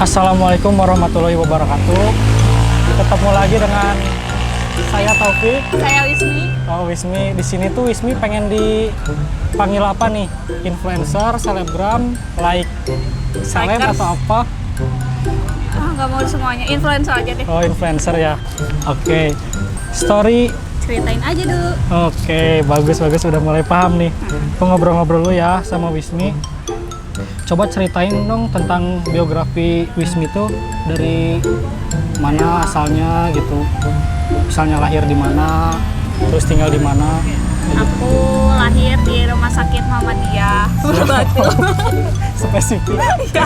Assalamualaikum warahmatullahi wabarakatuh. Ketemu lagi dengan saya Taufik. Saya Wismi. Oh, Wismi. Di sini tuh Wismi pengen dipanggil apa nih? Influencer, selebgram, seleb Likers. atau apa? Nggak mau semuanya, influencer aja deh. Oh, influencer ya. Oke. Story. Ceritain aja dulu. Oke, bagus udah mulai paham nih. Aku ngobrol-ngobrol dulu ya sama Wismi. Coba ceritain dong tentang biografi Wismi tuh dari mana asalnya gitu. Misalnya lahir di mana, terus tinggal di mana. Aku lahir di Rumah Sakit Muhammadiyah Batu. Spesifik. Ya.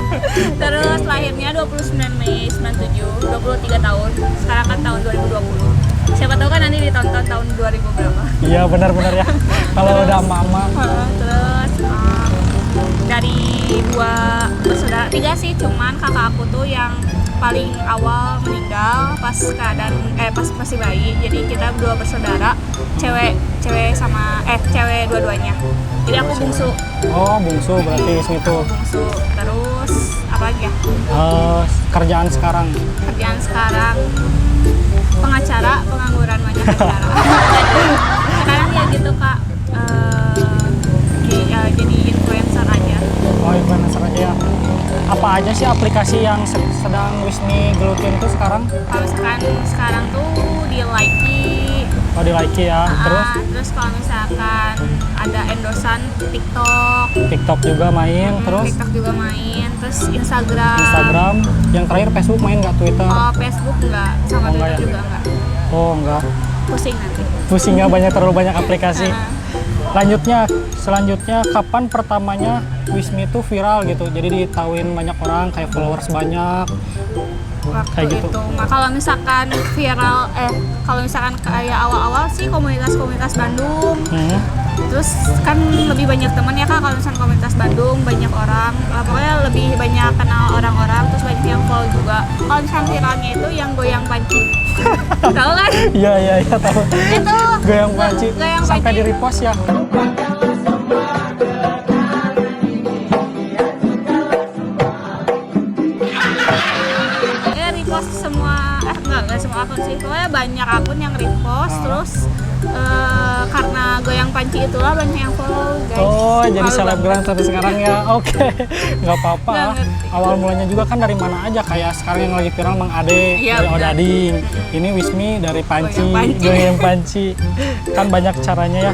Terus lahirnya 29 Mei 97, 23 tahun. Sekarang kan tahun 2020. Siapa tahu kan nanti ditonton tahun 2000 berapa. Iya benar-benar ya. Kalau udah mama. Terus dari dua bersaudara, tiga sih, cuman kakak aku tuh yang paling awal meninggal pas pas masih bayi. Jadi kita dua bersaudara, cewek dua-duanya. Jadi aku bungsu. Oh, bungsu berarti Wismi tuh. Bungsu. Terus apa lagi ya? Kerjaan sekarang. Kerjaan sekarang pengacara, pengangguran banyak acara. Sekarang ya gitu Kak. Jadi influencer aja. Oh, influencer aja ya. Apa aja sih aplikasi yang sedang Wismi gelutin tuh sekarang? Kalau misalkan sekarang tuh di Likee. Oh, di Likee ya. Terus kalau misalkan ada endorsean TikTok. TikTok juga main, terus TikTok juga main, terus Instagram. Instagram. Yang terakhir Facebook main nggak, Twitter? Oh, Facebook enggak, sama Twitter ya? juga enggak. Oh, enggak. Pusing nanti. Pusingnya terlalu banyak aplikasi. Selanjutnya kapan pertamanya Wismi itu viral gitu? Jadi ditahuin banyak orang, kayak followers banyak. Waktu Kayak gitu. itu. Nah, kalau misalkan viral, kalau misalkan kayak awal-awal sih komunitas Bandung. Terus kan lebih banyak teman ya Kak, kalau misalkan komunitas Bandung banyak orang, pokoknya lebih banyak kenal orang-orang, terus banyak yang follow juga. Kalau misalkan viralnya itu yang goyang panci. Tahu kan? Iya, tahu. Itu Goyang panci. Sampai panci. di repost ya. Repost semua, enggak semua akun sih, pokoknya banyak akun yang repost. Terus karena goyang panci itulah banyak yang follow guys. Oh, jadi Malu selebgram banget. sampai sekarang ya. Oke, nggak apa-apa. Nggak ngerti. Awal mulanya juga kan dari mana aja, kayak sekarang yang lagi viral Mang Ade Iya, dari benar. Odading. Ini Wismi dari Panci, Goyang panci. goyang panci. Kan banyak caranya ya.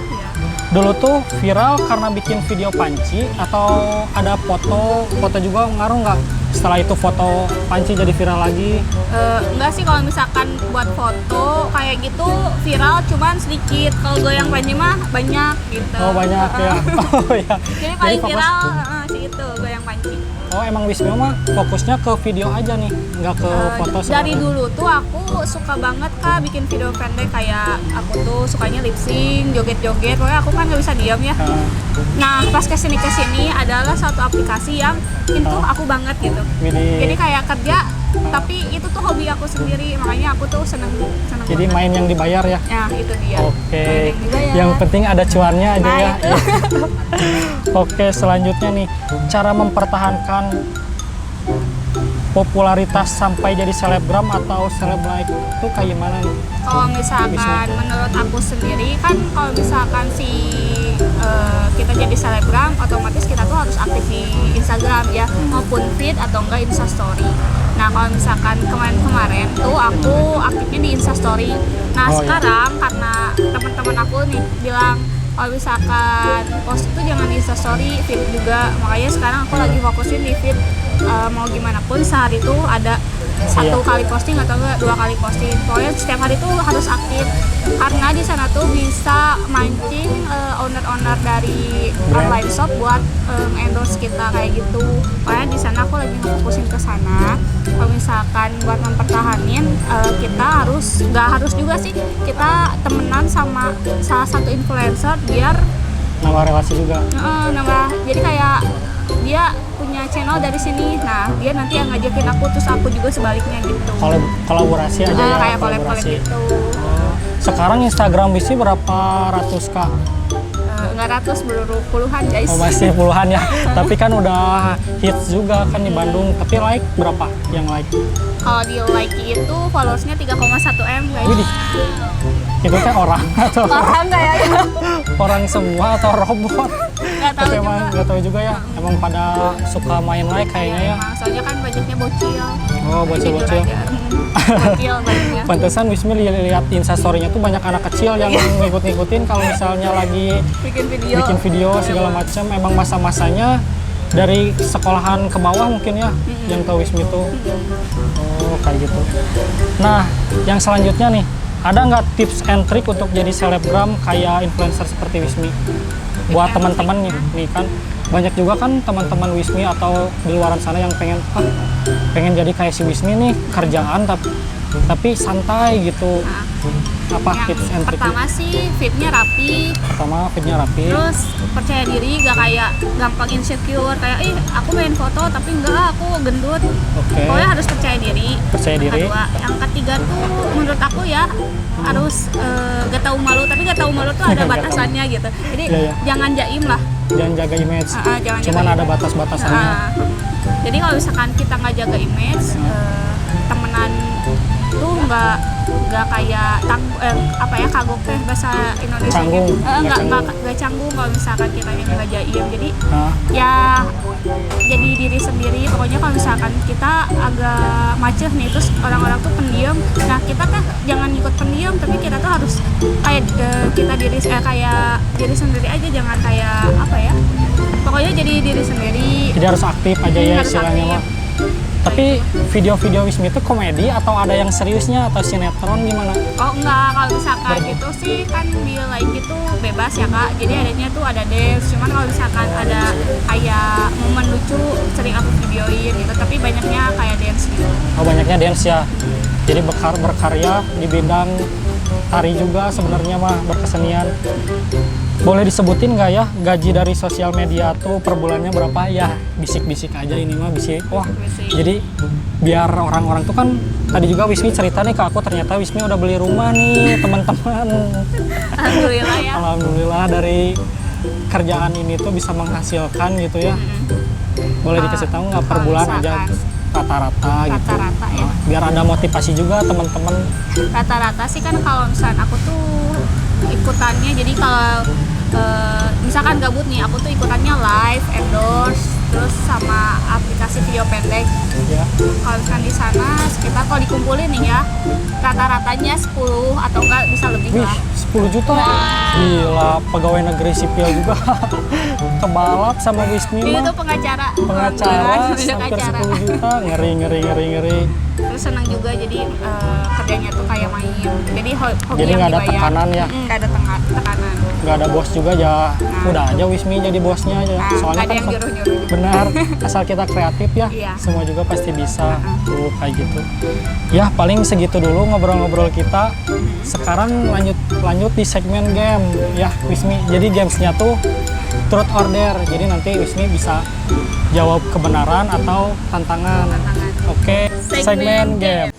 Dulu tuh viral karena bikin video panci atau ada foto juga ngaruh nggak? Setelah itu foto panci jadi viral lagi? Enggak sih, kalau misalkan buat foto kayak gitu viral cuman sedikit. Kalau goyang panci mah banyak gitu. Oh, banyak ya. Oh ya. Jadi paling fokus- viral sih itu goyang panci. Oh, emang Wismi mah fokusnya ke video aja nih, nggak ke foto Dari sebenarnya? dulu tuh aku suka banget Kak bikin video pendek, kayak aku tuh sukanya lip sync, joget-joget. Pokoknya aku kan nggak bisa diam ya. Nah, pas kesini adalah satu aplikasi yang itu aku banget gitu. Jadi kayak kerja, tapi itu tuh hobi aku sendiri, makanya aku tuh seneng Jadi banget. main yang dibayar ya? Ya, itu dia. Oke, Main yang dibayar. yang penting ada cuannya aja Nah, ya. itu. Oke, selanjutnya nih, cara mempertahankan popularitas sampai jadi selebgram atau seleb itu kayak gimana nih? Kalau misalkan menurut aku sendiri kan, kalau misalkan kita jadi selebgram, otomatis kita tuh harus aktif di Instagram ya, maupun feed atau enggak Instastory. Nah, kalau misalkan kemarin tuh aku aktifnya di Instastory. Nah, Oh, iya. sekarang karena teman-teman aku nih bilang kalau misalkan post itu jangan di Instastory, feed juga. Makanya sekarang aku lagi fokusin di feed. Mau gimana pun sehari itu ada satu kali posting atau enggak 2 kali posting. Pokoknya setiap hari tuh harus aktif, karena di sana tuh bisa mancing owner-owner dari online shop buat endorse kita kayak gitu. Pokoknya di sana aku lagi fokusin ke sana. Kalau misalkan buat mempertahanin, kita nggak harus juga sih kita temenan sama salah satu influencer biar Nambah relasi juga. jadi kayak dia punya channel dari sini, nah dia nanti yang ngajakin aku, terus aku juga sebaliknya gitu. Kolaborasi aja ya. Kayak collab gitu. Sekarang Instagram Wismi berapa ratus Kak? nggak ratus, baru puluhan guys. Oh, masih puluhan ya. Tapi kan udah hits juga kan di Bandung. Tapi like berapa yang like? Kalau di like itu followersnya 3,1 M guys. Widih. Itu teh orang atau Orang nggak ya? orang semua atau robot? Nggak tahu Tapi juga. emang nggak tahu juga ya. Emang pada suka main like kayaknya ya. Emang, soalnya kan budgetnya bocil. Oh, bocil-bocil. Jujur aja. Bocil budgetnya. Pantesan Wismi lihat instastorynya tuh banyak anak kecil yang ngikut-ngikutin kalau misalnya lagi Bikin video. bikin video segala macam. Emang masa-masanya dari sekolahan ke bawah mungkin ya yang tahu Wismi tuh. Oh, kayak gitu. Nah, yang selanjutnya nih, ada nggak tips and trick untuk jadi selebgram kayak influencer seperti Wismi? Buat teman-teman nih kan banyak juga kan teman-teman Wismi atau di luaran sana yang pengen jadi kayak si Wismi nih, kerjaan tapi santai gitu. Apa Yang tips and trick? pertama sih fitnya rapi, Pertama fitnya rapi. terus percaya diri, gak kayak gampang insecure kayak aku main foto tapi enggak, aku gendut. Oke. Pokoknya harus percaya diri. Percaya diri. Kedua, yang ketiga tuh menurut aku ya harus gak tahu malu, tapi gak tahu malu tuh ada Gak tahu. batasannya gitu. Jadi Iya, iya. jangan jaim lah. Jangan jaga image. Jangan Cuman jaga ada image. batas-batasannya. Jadi kalau misalkan kita nggak jaga image, temenan tuh nggak kayak kagok teh bahasa Indonesia Canggung, gitu. nggak Nggak canggung kalau misalkan kita ini nggak jaim. Jadi Hah? ya jadi diri sendiri. Pokoknya kalau misalkan kita agak macet nih, terus orang-orang tuh pendiam, nah kita kan jangan ikut pendiam, tapi kita tuh harus kayak kayak diri sendiri aja, jangan kayak pokoknya jadi diri sendiri. Jadi harus aktif aja ya Harus istilahnya aktif. mah. Tapi video-video Wismi itu komedi atau ada yang seriusnya atau sinetron gimana? Oh enggak, kalau misalkan itu sih kan di like itu bebas ya kak. Jadi adanya tuh ada dance, cuman kalau misalkan ada kayak momen lucu sering aku videoin gitu. Tapi banyaknya kayak dance gitu. Oh, banyaknya dance ya. Jadi berkarya di bidang tari juga sebenarnya mah, berkesenian. Boleh disebutin nggak ya gaji dari sosial media tuh per bulannya berapa? Ya bisik-bisik aja ini mah bisik. Wah, Bisik. jadi biar orang-orang tuh kan tadi juga Wismi cerita nih ke aku, ternyata Wismi udah beli rumah nih teman-teman. Alhamdulillah ya. Alhamdulillah dari kerjaan ini tuh bisa menghasilkan gitu ya. Boleh dikasih tahu nggak per Kalau bulan misalkan aja rata-rata gitu. Rata-rata ya. Biar ada motivasi juga teman-teman. Rata-rata sih kan kalau misalkan aku tuh ikutannya, jadi kalau misalkan gabut nih, aku tuh ikutannya live, endorse, terus sama aplikasi video pendek. Ya. Kalau misalkan di sana sekitar kalau dikumpulin nih ya, rata-ratanya 10 atau enggak bisa lebih Wih, lah. 10 juta? Gila, pegawai negeri sipil juga kebalap sama Wismi Ini mah. tuh pengacara. Pengacara Beneran, hampir pengacara. 10 juta, ngeri. Terus senang juga, jadi kerjanya tuh kayak main. Jadi hobi Jadi yang nggak ada dibayar. tekanan ya? Nggak ada tekanan. Nggak ada bos juga ya, udah aja Wismi jadi bosnya aja. Nah, Soalnya ada kan yang nyuruh-nyuruh juga. benar, asal kita kreatif ya, Iya. semua juga pasti bisa. Tuh kayak gitu. Ya paling segitu dulu ngobrol-ngobrol kita. Sekarang lanjut di segmen game ya Wismi. Jadi gamesnya tuh truth or dare. Jadi nanti Wismi bisa jawab kebenaran atau tantangan. Oke, segmen game.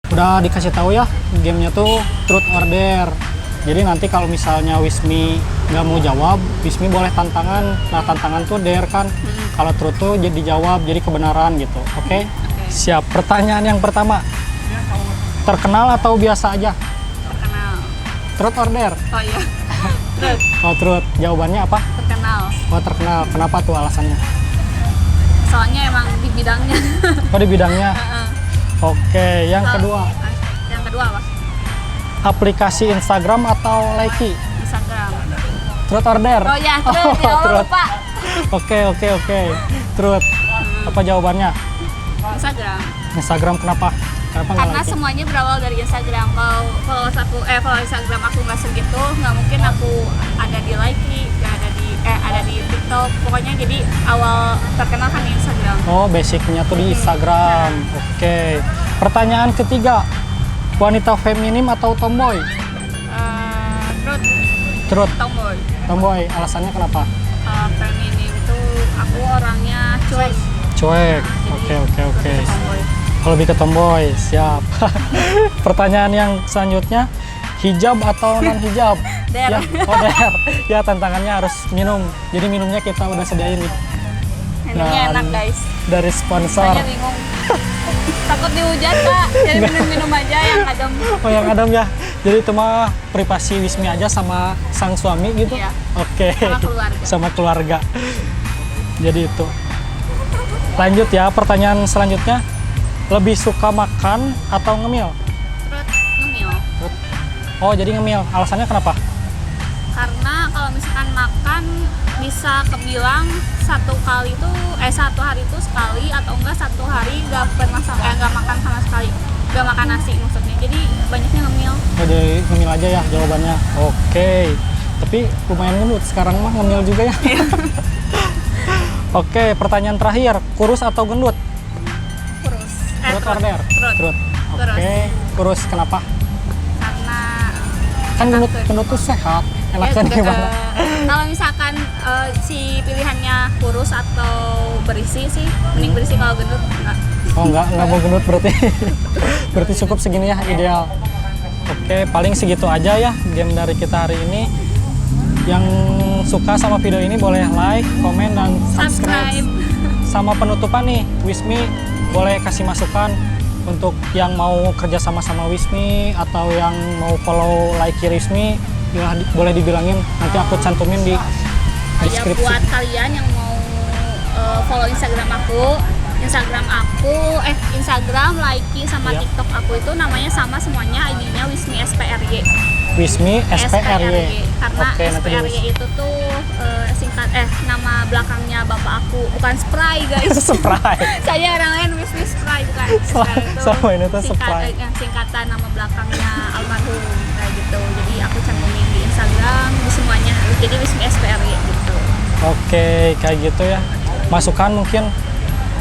Udah dikasih tahu ya, gamenya tuh truth or dare. Jadi nanti kalau misalnya Wismi nggak mau jawab, Wismi boleh tantangan. Nah tantangan tuh dare kan. Kalau truth tuh jadi jawab, jadi kebenaran gitu. Oke? Siap. Pertanyaan yang pertama, terkenal atau biasa aja? Terkenal. Truth or dare? Oh iya. Terus Oh truth. Jawabannya apa? terkenal. Oh terkenal. Kenapa tuh alasannya? Soalnya emang di bidangnya. Oh di bidangnya. Oke. Yang kedua, Yang kedua apa? aplikasi Instagram atau Likee? Instagram. Truth or dare? Oh ya, terus ya Allah truth. lupa. Oke. Truth. Apa jawabannya? Instagram. Instagram kenapa? Kenapa nggak Karena Likee? semuanya berawal dari Instagram. Kalau follow Instagram aku nggak segitu, nggak mungkin aku ada di Likee, ada di TikTok. Pokoknya jadi awal terkenal kan di Instagram. Oh, basicnya tuh di Instagram. Oke. Pertanyaan ketiga, wanita feminim atau tomboy? Terus Truth. tomboy. Tomboy. Alasannya kenapa? Feminim itu aku orangnya cuek. Cuek. Oke. Tomboy. Kalau lebih ke tomboy, siap. Pertanyaan yang selanjutnya, hijab atau non hijab? Der. Ya, oh der. Ya tantangannya harus minum. Jadi minumnya kita udah sediain nih Minumnya Dan- enak guys. dari sponsor. Saya bingung. Takut dihujat kak. Jadi minum aja yang adem. Oh yang Adam ya. Jadi itu mah privasi Wismi aja sama sang suami gitu. Iya. Oke. Sama keluarga. Sama keluarga. Jadi itu. Lanjut ya pertanyaan selanjutnya. Lebih suka makan atau ngemil? Terus ngemil. Oh jadi ngemil. Alasannya kenapa? Karena kalau misalkan makan bisa kebilang satu hari itu sekali atau enggak satu hari nggak makan sama sekali, nggak makan nasi maksudnya. Jadi banyaknya ngemil. Oh jadi ngemil aja ya jawabannya. Oke. Tapi lumayan gendut sekarang mah ngemil juga ya. Oke pertanyaan terakhir. Kurus atau gendut? Kurus. Kurus order. Kurus. Oke. Kurus kenapa? Karena Kan gendut takut. gendut tuh sehat. Ya, Enaknya gimana? kalau misalkan si pilihannya kurus atau berisi sih, mending berisi. Kalau gendut enggak. Oh enggak mau gendut berarti. Berarti cukup segini ya ideal. Oke, paling segitu aja ya game dari kita hari ini. Yang suka sama video ini boleh like, komen, dan subscribe. Sama penutupan nih, Wismi boleh kasih masukan untuk yang mau kerja sama Wismi atau yang mau follow like Wismi, ya boleh dibilangin, nanti aku cantumin di Ya deskripsi. buat kalian yang mau follow Instagram Likee sama Iya. TikTok aku itu namanya sama semuanya, ID-nya Wismi SPRY. Wismi SPRY. Karena Oke, nanti SPRY itu tuh nama belakangnya bapak aku, bukan Spray guys. Spray. Saya orang lain Wismi Spray bukan. Spray itu Sama ini tuh Spray. singkatan nama belakangnya almarhum kayak gitu. Jadi aku cantumin di Instagram di semuanya. Jadi Wismi SPRY gitu. Oke, kayak gitu ya. Masukan mungkin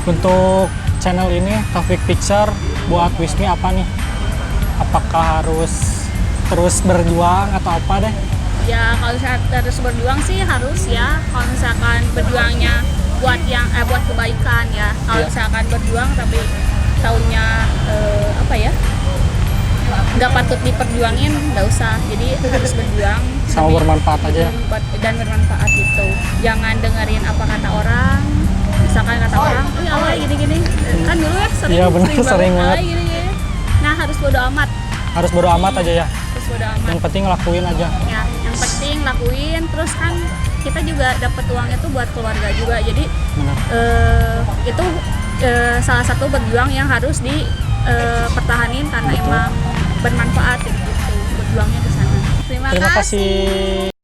untuk channel ini Taufik Picture buat Wismi apa nih? Apakah harus terus berjuang atau apa deh? Ya kalau misalkan harus berjuang sih harus ya. Kalau misalkan berjuangnya buat kebaikan ya. Kalau Iya. misalkan berjuang tapi tahunnya nggak patut diperjuangin, nggak usah. Jadi harus berjuang Sama tapi bermanfaat aja ya. dan bermanfaat gitu. Jangan dengerin apa kata orang. Misalkan kata orang, awalnya gini-gini. Kan dulu ya Iya, bener, sering banget. Gini-gini. Nah harus bodo amat. Harus bodo amat aja ya. Harus bodo amat. Yang penting lakuin aja. Ya, yang penting lakuin. Terus kan kita juga dapat uangnya tuh buat keluarga juga. Jadi Benar. itu salah satu berjuang yang harus dipertahanin karena Betul. emang bermanfaat gitu. Berjuangnya ke sana. Terima Terima kasih. kasih.